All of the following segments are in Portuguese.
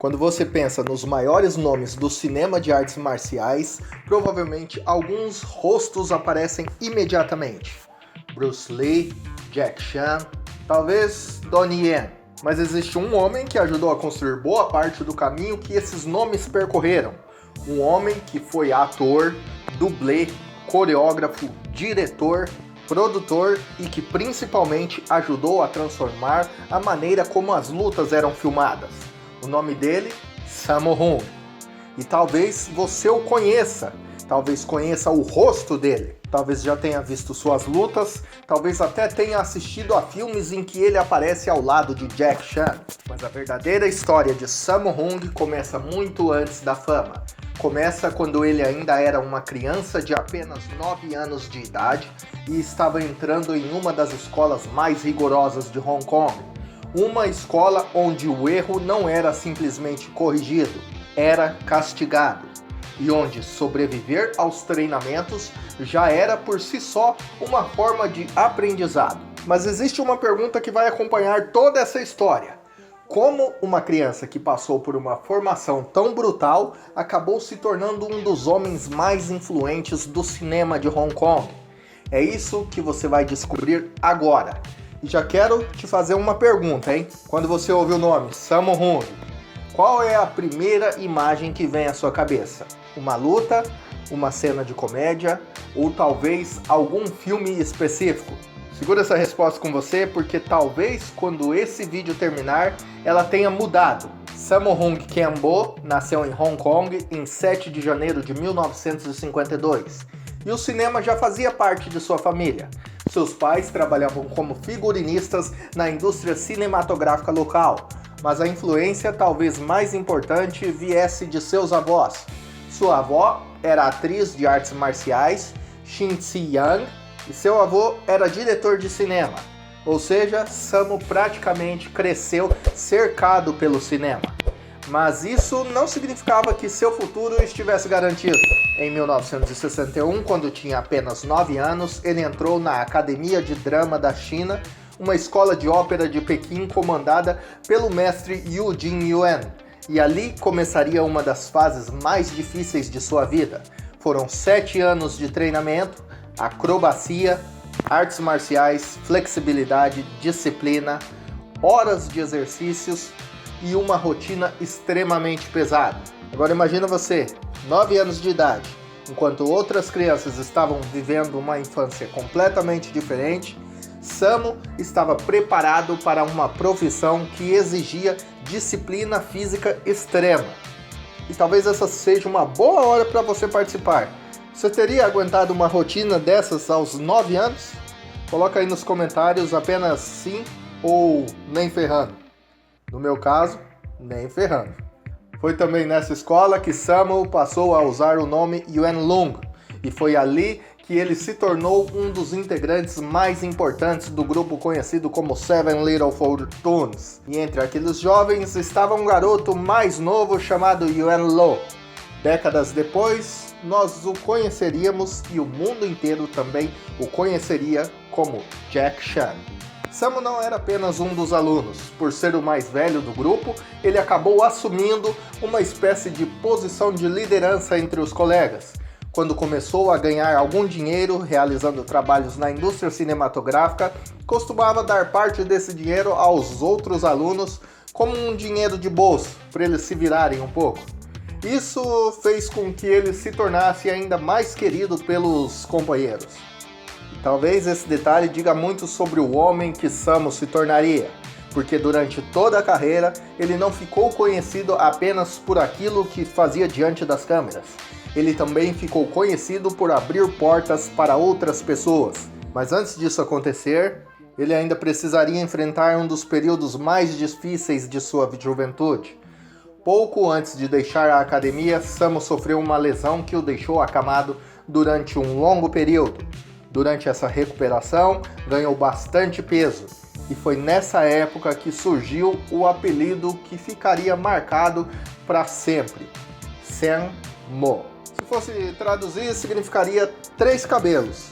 Quando você pensa nos maiores nomes do cinema de artes marciais, provavelmente alguns rostos aparecem imediatamente. Bruce Lee, Jack Chan, talvez Donnie Yen. Mas existe um homem que ajudou a construir boa parte do caminho que esses nomes percorreram. Um homem que foi ator, dublê, coreógrafo, diretor, produtor e que principalmente ajudou a transformar a maneira como as lutas eram filmadas. O nome dele, Sammo Hung. E talvez você o conheça, talvez conheça o rosto dele, talvez já tenha visto suas lutas, talvez até tenha assistido a filmes em que ele aparece ao lado de Jack Chan. Mas a verdadeira história de Sammo Hung começa muito antes da fama. Começa quando ele ainda era uma criança de apenas 9 anos de idade e estava entrando em uma das escolas mais rigorosas de Hong Kong. Uma escola onde o erro não era simplesmente corrigido, era castigado. E onde sobreviver aos treinamentos já era por si só uma forma de aprendizado. Mas existe uma pergunta que vai acompanhar toda essa história. Como uma criança que passou por uma formação tão brutal acabou se tornando um dos homens mais influentes do cinema de Hong Kong? É isso que você vai descobrir agora. E já quero te fazer uma pergunta, hein? Quando você ouve o nome Sammo Hung, qual é a primeira imagem que vem à sua cabeça? Uma luta, uma cena de comédia ou talvez algum filme específico? Segura essa resposta com você porque talvez quando esse vídeo terminar ela tenha mudado. Sammo Hung Kiambo nasceu em Hong Kong em 7 de janeiro de 1952 e o cinema já fazia parte de sua família. Seus pais trabalhavam como figurinistas na indústria cinematográfica local, mas a influência talvez mais importante viesse de seus avós. Sua avó era atriz de artes marciais, Shin Tse-young, e seu avô era diretor de cinema. Ou seja, Sammo praticamente cresceu cercado pelo cinema. Mas isso não significava que seu futuro estivesse garantido. Em 1961, quando tinha apenas 9 anos, ele entrou na Academia de Drama da China, uma escola de ópera de Pequim comandada pelo mestre Yu Jin-yuan. E ali começaria uma das fases mais difíceis de sua vida. Foram 7 anos de treinamento, acrobacia, artes marciais, flexibilidade, disciplina, horas de exercícios e uma rotina extremamente pesada. Agora imagina você, 9 anos de idade, enquanto outras crianças estavam vivendo uma infância completamente diferente, Sammo estava preparado para uma profissão que exigia disciplina física extrema. E talvez essa seja uma boa hora para você participar. Você teria aguentado uma rotina dessas aos 9 anos? Coloca aí nos comentários apenas sim ou nem ferrando. No meu caso, nem ferrando. Foi também nessa escola que Sammo passou a usar o nome Yuan Lung, e foi ali que ele se tornou um dos integrantes mais importantes do grupo conhecido como Seven Little Fortunes. E entre aqueles jovens estava um garoto mais novo chamado Yuan Lo. Décadas depois, nós o conheceríamos e o mundo inteiro também o conheceria como Jack Chan. Sammo não era apenas um dos alunos. Por ser o mais velho do grupo, ele acabou assumindo uma espécie de posição de liderança entre os colegas. Quando começou a ganhar algum dinheiro realizando trabalhos na indústria cinematográfica, costumava dar parte desse dinheiro aos outros alunos como um dinheiro de bolso, para eles se virarem um pouco. Isso fez com que ele se tornasse ainda mais querido pelos companheiros. Talvez esse detalhe diga muito sobre o homem que Sammo se tornaria, porque durante toda a carreira ele não ficou conhecido apenas por aquilo que fazia diante das câmeras. Ele também ficou conhecido por abrir portas para outras pessoas. Mas antes disso acontecer, ele ainda precisaria enfrentar um dos períodos mais difíceis de sua juventude. Pouco antes de deixar a academia, Sammo sofreu uma lesão que o deixou acamado durante um longo período. Durante essa recuperação, ganhou bastante peso, e foi nessa época que surgiu o apelido que ficaria marcado para sempre, Sammo. Se fosse traduzir, significaria 3 cabelos.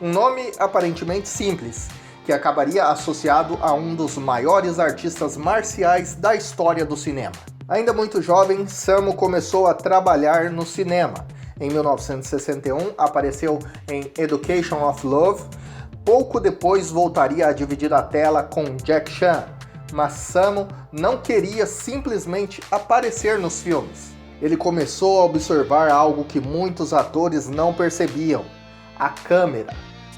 Um nome aparentemente simples, que acabaria associado a um dos maiores artistas marciais da história do cinema. Ainda muito jovem, Samu começou a trabalhar no cinema. Em 1961, apareceu em Education of Love. Pouco depois, voltaria a dividir a tela com Jack Chan. Mas Samu não queria simplesmente aparecer nos filmes. Ele começou a observar algo que muitos atores não percebiam: a câmera.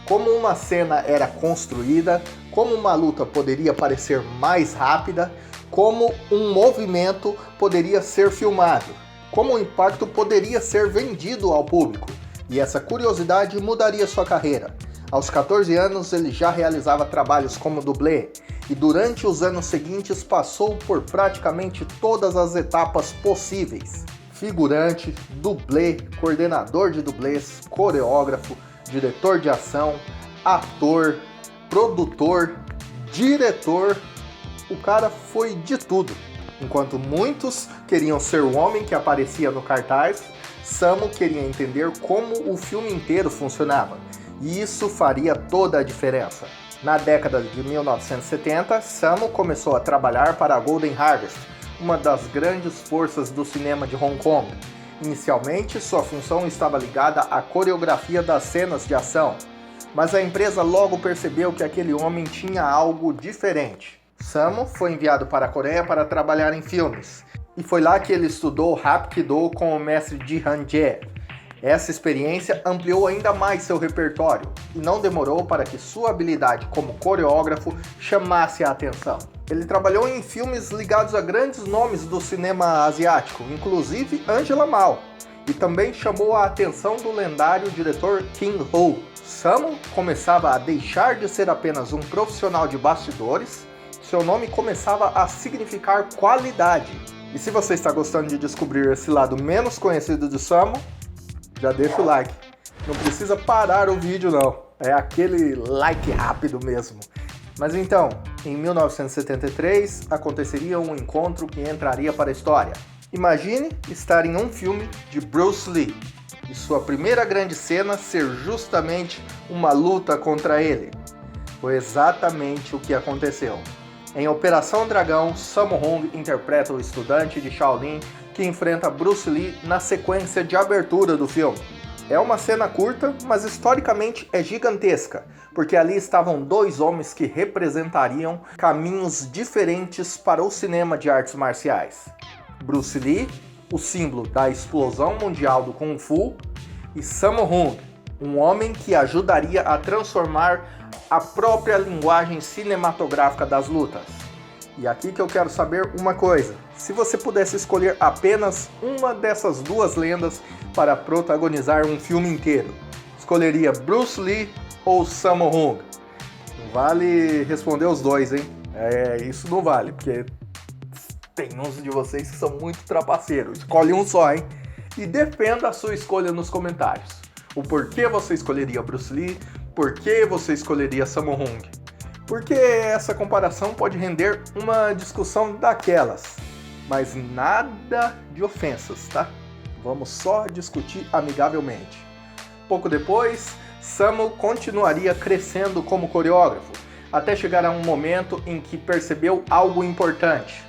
Como uma cena era construída, como uma luta poderia parecer mais rápida, como um movimento poderia ser filmado, como o impacto poderia ser vendido ao público. E essa curiosidade mudaria sua carreira. Aos 14 anos, ele já realizava trabalhos como dublê, e durante os anos seguintes passou por praticamente todas as etapas possíveis: figurante, dublê, coordenador de dublês, coreógrafo, diretor de ação, ator, produtor, diretor. O cara foi de tudo. Enquanto muitos queriam ser o homem que aparecia no cartaz, Samu queria entender como o filme inteiro funcionava. E isso faria toda a diferença. Na década de 1970, Samu começou a trabalhar para a Golden Harvest, uma das grandes forças do cinema de Hong Kong. Inicialmente, sua função estava ligada à coreografia das cenas de ação, mas a empresa logo percebeu que aquele homem tinha algo diferente. Samu foi enviado para a Coreia para trabalhar em filmes, e foi lá que ele estudou Hapkido com o mestre Ji Han-jae. Essa experiência ampliou ainda mais seu repertório, e não demorou para que sua habilidade como coreógrafo chamasse a atenção. Ele trabalhou em filmes ligados a grandes nomes do cinema asiático, inclusive Angela Mao, e também chamou a atenção do lendário diretor King Ho. Samu começava a deixar de ser apenas um profissional de bastidores, seu nome começava a significar qualidade. E se você está gostando de descobrir esse lado menos conhecido de Samu, já deixa o like. Não precisa parar o vídeo não, é aquele like rápido mesmo. Mas então, em 1973, aconteceria um encontro que entraria para a história. Imagine estar em um filme de Bruce Lee e sua primeira grande cena ser justamente uma luta contra ele. Foi exatamente o que aconteceu. Em Operação Dragão, Sammo Hung interpreta o estudante de Shaolin que enfrenta Bruce Lee na sequência de abertura do filme. É uma cena curta, mas historicamente é gigantesca, porque ali estavam dois homens que representariam caminhos diferentes para o cinema de artes marciais. Bruce Lee, o símbolo da explosão mundial do Kung Fu, e Sammo Hung, um homem que ajudaria a transformar a própria linguagem cinematográfica das lutas. E aqui que eu quero saber uma coisa: se você pudesse escolher apenas uma dessas duas lendas para protagonizar um filme inteiro, escolheria Bruce Lee ou Sammo Hung? Não vale responder os dois, hein? Isso não vale, porque tem uns de vocês que são muito trapaceiros. Escolhe um só, hein? E defenda a sua escolha nos comentários. O porquê você escolheria Bruce Lee, por que você escolheria Sammo Hung? Porque essa comparação pode render uma discussão daquelas, mas nada de ofensas, tá? Vamos só discutir amigavelmente. Pouco depois, Sammo continuaria crescendo como coreógrafo, até chegar a um momento em que percebeu algo importante.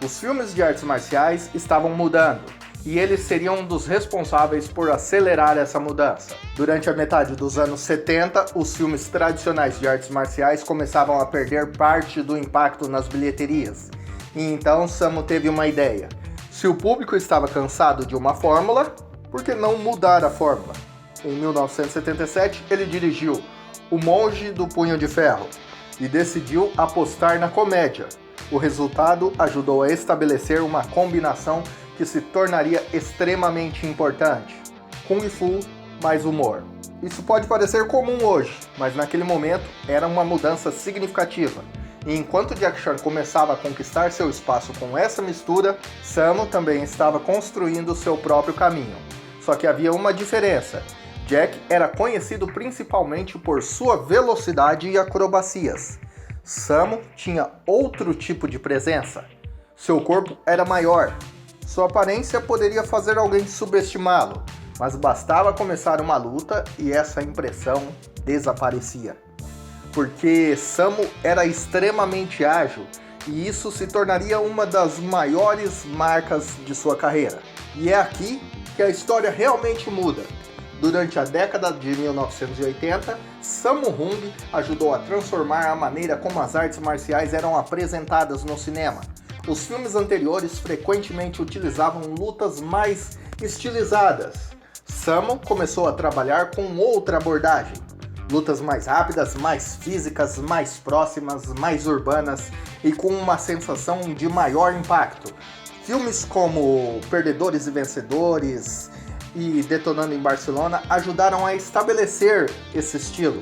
Os filmes de artes marciais estavam mudando, e eles seriam um dos responsáveis por acelerar essa mudança. Durante a metade dos anos 70, os filmes tradicionais de artes marciais começavam a perder parte do impacto nas bilheterias. E então Sammo teve uma ideia: se o público estava cansado de uma fórmula, por que não mudar a fórmula? Em 1977, ele dirigiu O Monge do Punho de Ferro e decidiu apostar na comédia. O resultado ajudou a estabelecer uma combinação que se tornaria extremamente importante: Kung Fu mais humor. Isso pode parecer comum hoje, mas naquele momento era uma mudança significativa. E enquanto Jack Chan começava a conquistar seu espaço com essa mistura, Sammo também estava construindo seu próprio caminho. Só que havia uma diferença: Jack era conhecido principalmente por sua velocidade e acrobacias. Sammo tinha outro tipo de presença. Seu corpo era maior. Sua aparência poderia fazer alguém subestimá-lo, mas bastava começar uma luta e essa impressão desaparecia. Porque Sammo era extremamente ágil e isso se tornaria uma das maiores marcas de sua carreira. E é aqui que a história realmente muda. Durante a década de 1980, Sammo Hung ajudou a transformar a maneira como as artes marciais eram apresentadas no cinema. Os filmes anteriores frequentemente utilizavam lutas mais estilizadas. Sammo começou a trabalhar com outra abordagem. Lutas mais rápidas, mais físicas, mais próximas, mais urbanas e com uma sensação de maior impacto. Filmes como Perdedores e Vencedores e Detonando em Barcelona ajudaram a estabelecer esse estilo.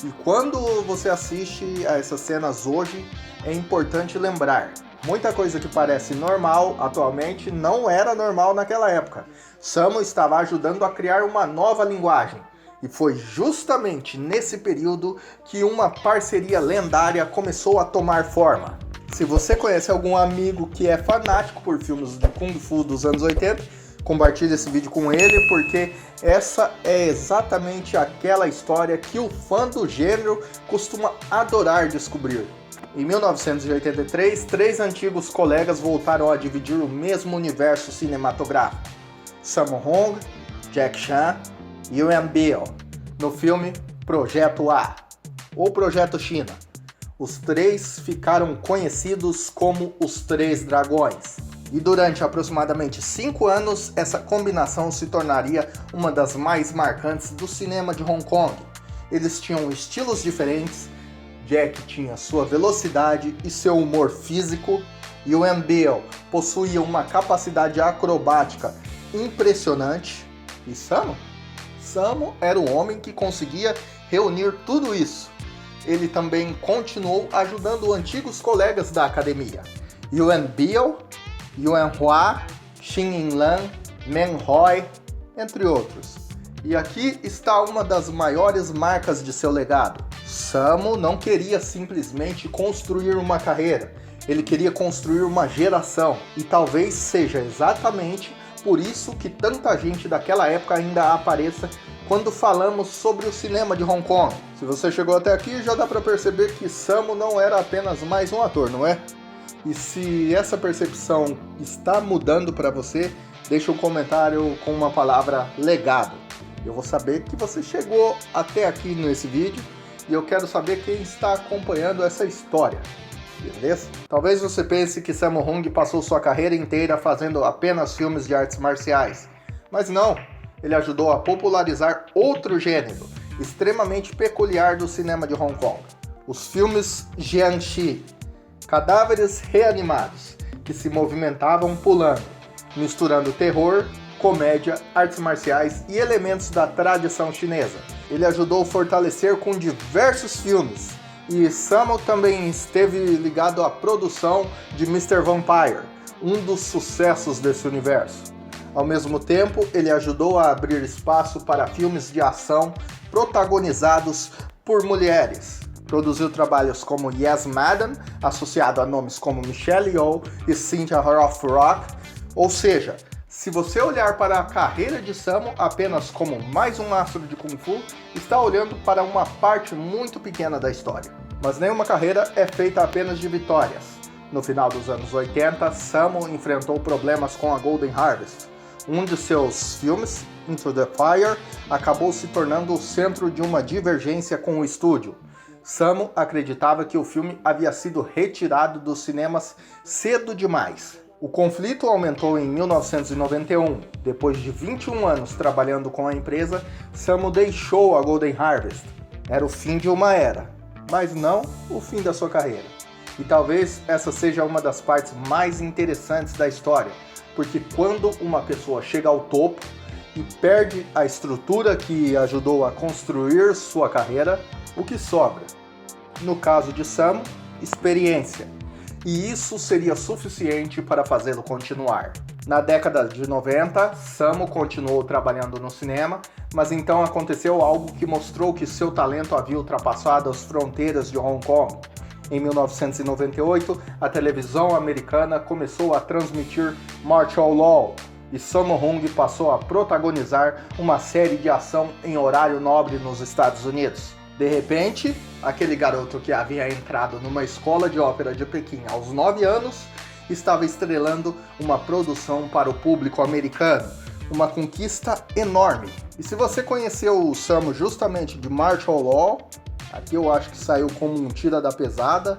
E quando você assiste a essas cenas hoje, é importante lembrar: muita coisa que parece normal atualmente não era normal naquela época. Sammo estava ajudando a criar uma nova linguagem. E foi justamente nesse período que uma parceria lendária começou a tomar forma. Se você conhece algum amigo que é fanático por filmes de Kung Fu dos anos 80, compartilhe esse vídeo com ele, porque essa é exatamente aquela história que o fã do gênero costuma adorar descobrir. Em 1983, 3 antigos colegas voltaram a dividir o mesmo universo cinematográfico: Sammo Hung, Jack Chan e Yuan Biao, no filme Projeto A, ou Projeto China. Os 3 ficaram conhecidos como os 3 Dragões. E durante aproximadamente 5 anos, essa combinação se tornaria uma das mais marcantes do cinema de Hong Kong. Eles tinham estilos diferentes. Jack tinha sua velocidade e seu humor físico, e Yuan Biao possuía uma capacidade acrobática impressionante. E Sammo era o homem que conseguia reunir tudo isso. Ele também continuou ajudando antigos colegas da academia: Yuan Biao, Yuan Hua, Xin Yinlan, Meng Hoi, entre outros. E aqui está uma das maiores marcas de seu legado. Sammo não queria simplesmente construir uma carreira, ele queria construir uma geração. E talvez seja exatamente por isso que tanta gente daquela época ainda apareça quando falamos sobre o cinema de Hong Kong. Se você chegou até aqui, já dá para perceber que Sammo não era apenas mais um ator, não é? E se essa percepção está mudando para você, deixa um comentário com uma palavra legado. Eu vou saber que você chegou até aqui nesse vídeo e eu quero saber quem está acompanhando essa história. Beleza? Talvez você pense que Sammo Hung passou sua carreira inteira fazendo apenas filmes de artes marciais. Mas não, ele ajudou a popularizar outro gênero extremamente peculiar do cinema de Hong Kong: os filmes Jiangxi, cadáveres reanimados, que se movimentavam pulando, misturando terror, comédia, artes marciais e elementos da tradição chinesa. Ele ajudou a fortalecer com diversos filmes. E Sammo também esteve ligado à produção de Mr. Vampire, um dos sucessos desse universo. Ao mesmo tempo, ele ajudou a abrir espaço para filmes de ação protagonizados por mulheres. Produziu trabalhos como Yes Madam, associado a nomes como Michelle Yeoh e Cynthia Rothrock. Ou seja, se você olhar para a carreira de Sammo apenas como mais um astro de Kung Fu, está olhando para uma parte muito pequena da história. Mas nenhuma carreira é feita apenas de vitórias. No final dos anos 80, Sammo enfrentou problemas com a Golden Harvest. Um de seus filmes, Into the Fire, acabou se tornando o centro de uma divergência com o estúdio. Sammo acreditava que o filme havia sido retirado dos cinemas cedo demais. O conflito aumentou em 1991. Depois de 21 anos trabalhando com a empresa, Sammo deixou a Golden Harvest. Era o fim de uma era, mas não o fim da sua carreira. E talvez essa seja uma das partes mais interessantes da história, porque quando uma pessoa chega ao topo e perde a estrutura que ajudou a construir sua carreira, o que sobra? No caso de Sammo, experiência. E isso seria suficiente para fazê-lo continuar. Na década de 90, Sammo continuou trabalhando no cinema, mas então aconteceu algo que mostrou que seu talento havia ultrapassado as fronteiras de Hong Kong. Em 1998, a televisão americana começou a transmitir Martial Law, e Sammo Hung passou a protagonizar uma série de ação em horário nobre nos Estados Unidos. De repente, aquele garoto que havia entrado numa escola de ópera de Pequim aos 9 anos estava estrelando uma produção para o público americano, uma conquista enorme. E se você conheceu o Sammo justamente de Martial Law, aqui eu acho que saiu como um tira da pesada,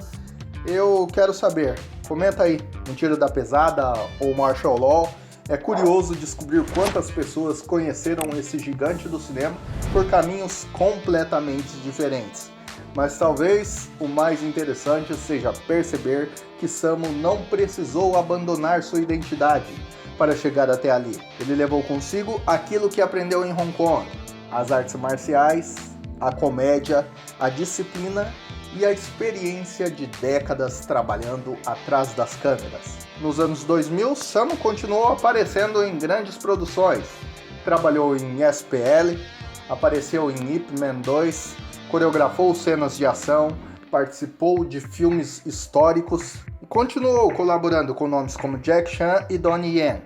eu quero saber, comenta aí, um tira da pesada ou Martial Law. É curioso descobrir quantas pessoas conheceram esse gigante do cinema por caminhos completamente diferentes. Mas talvez o mais interessante seja perceber que Sammo não precisou abandonar sua identidade para chegar até ali. Ele levou consigo aquilo que aprendeu em Hong Kong: as artes marciais, a comédia, a disciplina e a experiência de décadas trabalhando atrás das câmeras. Nos anos 2000, Sammo continuou aparecendo em grandes produções. Trabalhou em SPL, apareceu em Ip Man 2, coreografou cenas de ação, participou de filmes históricos e continuou colaborando com nomes como Jack Chan e Donnie Yen.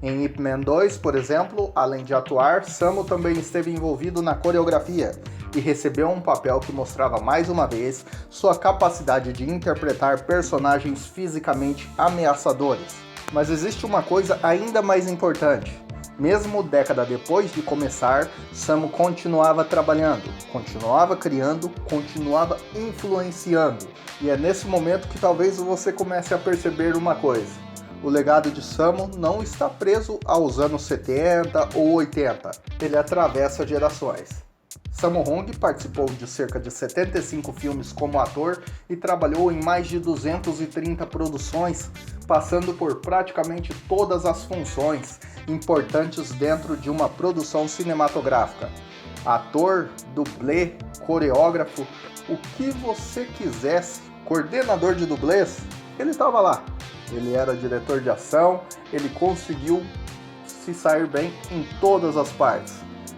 Em Ip Man 2, por exemplo, além de atuar, Sammo também esteve envolvido na coreografia e recebeu um papel que mostrava mais uma vez sua capacidade de interpretar personagens fisicamente ameaçadores. Mas existe uma coisa ainda mais importante. Mesmo década depois de começar, Sammo continuava trabalhando, continuava criando, continuava influenciando. E é nesse momento que talvez você comece a perceber uma coisa. O legado de Sammo não está preso aos anos 70 ou 80, ele atravessa gerações. Sammo Hung participou de cerca de 75 filmes como ator e trabalhou em mais de 230 produções, passando por praticamente todas as funções importantes dentro de uma produção cinematográfica. Ator, dublê, coreógrafo, o que você quisesse, coordenador de dublês, ele estava lá. Ele era diretor de ação, ele conseguiu se sair bem em todas as partes.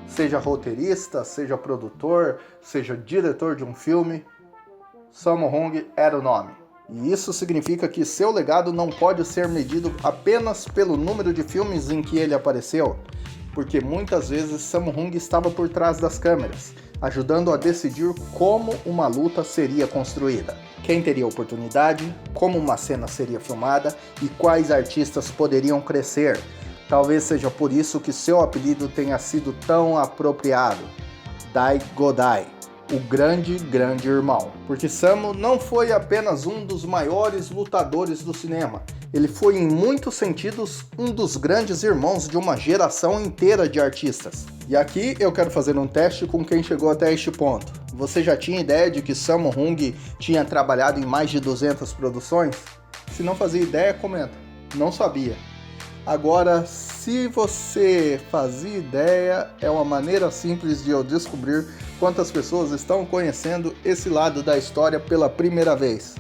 Seja roteirista, seja produtor, seja diretor de um filme, Sammo Hung era o nome. E isso significa que seu legado não pode ser medido apenas pelo número de filmes em que ele apareceu, porque muitas vezes Sammo Hung estava por trás das câmeras, ajudando a decidir como uma luta seria construída, quem teria oportunidade, como uma cena seria filmada e quais artistas poderiam crescer. Talvez seja por isso que seu apelido tenha sido tão apropriado, Dai Godai, o grande irmão. Porque Sammo não foi apenas um dos maiores lutadores do cinema, ele foi em muitos sentidos um dos grandes irmãos de uma geração inteira de artistas. E aqui eu quero fazer um teste com quem chegou até este ponto. Você já tinha ideia de que Sammo Hung tinha trabalhado em mais de 200 produções? Se não fazia ideia, comenta. Não sabia. Agora, se você fazia ideia, é uma maneira simples de eu descobrir quantas pessoas estão conhecendo esse lado da história pela primeira vez.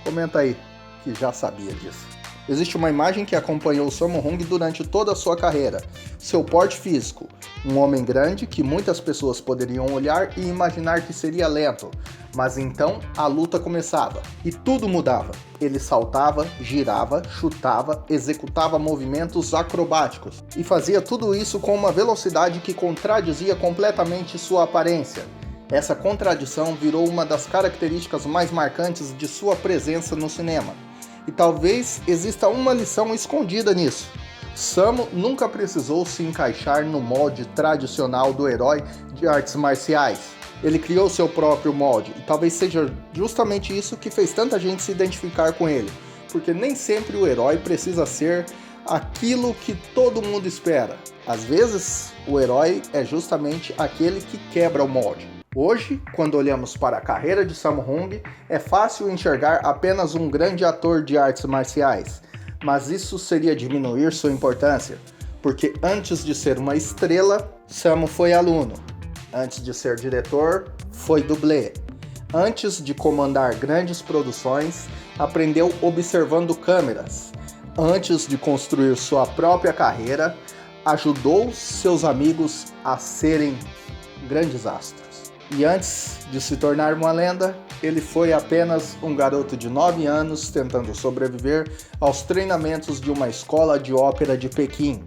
Comenta aí, que já sabia disso. Existe uma imagem que acompanhou Sammo Hung durante toda a sua carreira. Seu porte físico, um homem grande que muitas pessoas poderiam olhar e imaginar que seria lento. Mas então a luta começava e tudo mudava. Ele saltava, girava, chutava, executava movimentos acrobáticos e fazia tudo isso com uma velocidade que contradizia completamente sua aparência. Essa contradição virou uma das características mais marcantes de sua presença no cinema. E talvez exista uma lição escondida nisso. Sammo nunca precisou se encaixar no molde tradicional do herói de artes marciais. Ele criou seu próprio molde, e talvez seja justamente isso que fez tanta gente se identificar com ele, porque nem sempre o herói precisa ser aquilo que todo mundo espera. Às vezes, o herói é justamente aquele que quebra o molde. Hoje, quando olhamos para a carreira de Sammo Hung, é fácil enxergar apenas um grande ator de artes marciais, mas isso seria diminuir sua importância, porque antes de ser uma estrela, Sammo foi aluno. Antes de ser diretor, foi dublê. Antes de comandar grandes produções, aprendeu observando câmeras. Antes de construir sua própria carreira, ajudou seus amigos a serem grandes astros. E antes de se tornar uma lenda, ele foi apenas um garoto de 9 anos tentando sobreviver aos treinamentos de uma escola de ópera de Pequim.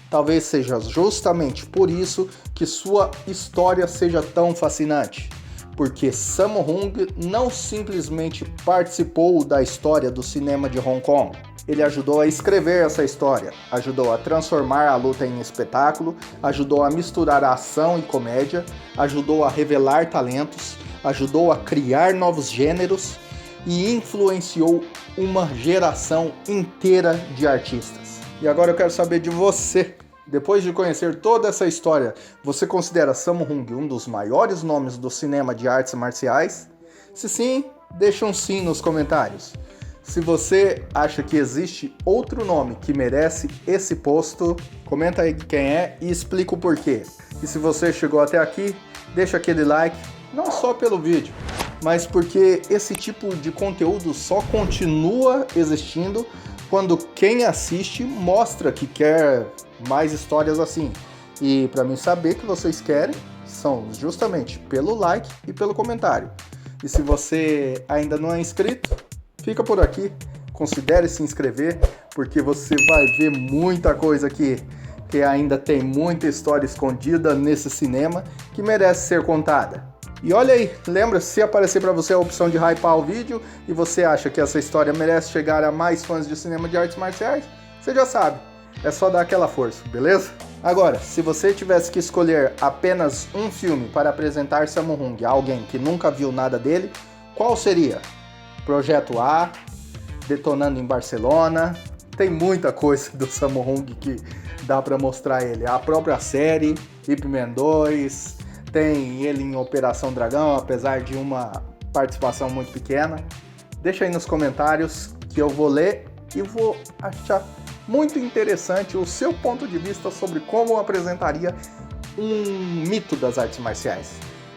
Talvez seja justamente por isso que sua história seja tão fascinante. porque Sammo Hung não simplesmente participou da história do cinema de Hong Kong. Ele ajudou a escrever essa história, ajudou a transformar a luta em espetáculo, ajudou a misturar a ação e comédia, ajudou a revelar talentos, ajudou a criar novos gêneros e influenciou uma geração inteira de artistas. E agora eu quero saber de você. Depois de conhecer toda essa história, você considera Sammo Hung um dos maiores nomes do cinema de artes marciais? Se sim, deixa um sim nos comentários. Se você acha que existe outro nome que merece esse posto, comenta aí quem é e explica o porquê. E se você chegou até aqui, deixa aquele like, não só pelo vídeo, mas porque esse tipo de conteúdo só continua existindo quando quem assiste mostra que quer mais histórias assim. E para mim saber que vocês querem, são justamente pelo like e pelo comentário. E se você ainda não é inscrito, fica por aqui, considere se inscrever, porque você vai ver muita coisa aqui, que ainda tem muita história escondida nesse cinema que merece ser contada. E olha aí, lembra, se aparecer para você a opção de hypar o vídeo e você acha que essa história merece chegar a mais fãs de cinema de artes marciais, você já sabe, é só dar aquela força, beleza? Agora, se você tivesse que escolher apenas um filme para apresentar Sammo Hung a alguém que nunca viu nada dele, qual seria? Projeto A, Detonando em Barcelona, tem muita coisa do Sammo Hung que dá para mostrar ele. A própria série, Ip Man 2, tem ele em Operação Dragão, apesar de uma participação muito pequena. Deixa aí nos comentários que eu vou ler e vou achar muito interessante o seu ponto de vista sobre como eu apresentaria um mito das artes marciais.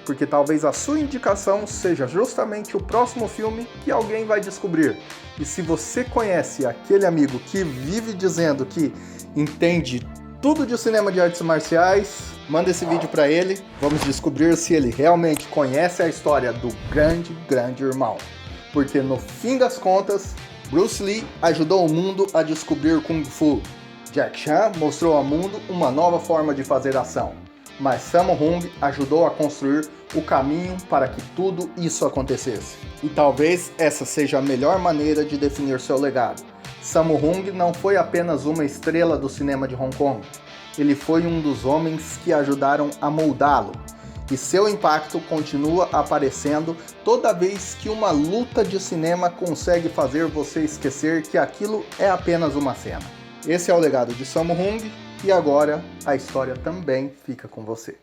Porque talvez a sua indicação seja justamente o próximo filme que alguém vai descobrir. E se você conhece aquele amigo que vive dizendo que entende tudo de cinema de artes marciais, manda esse vídeo para ele. Vamos descobrir se ele realmente conhece a história do grande irmão. Porque no fim das contas, Bruce Lee ajudou o mundo a descobrir Kung Fu. Jack Chan mostrou ao mundo uma nova forma de fazer ação. Mas Sammo Hung ajudou a construir o caminho para que tudo isso acontecesse. E talvez essa seja a melhor maneira de definir seu legado. Sammo Hung não foi apenas uma estrela do cinema de Hong Kong. Ele foi um dos homens que ajudaram a moldá-lo. E seu impacto continua aparecendo toda vez que uma luta de cinema consegue fazer você esquecer que aquilo é apenas uma cena. Esse é o legado de Sammo Hung. E agora, a história também fica com você.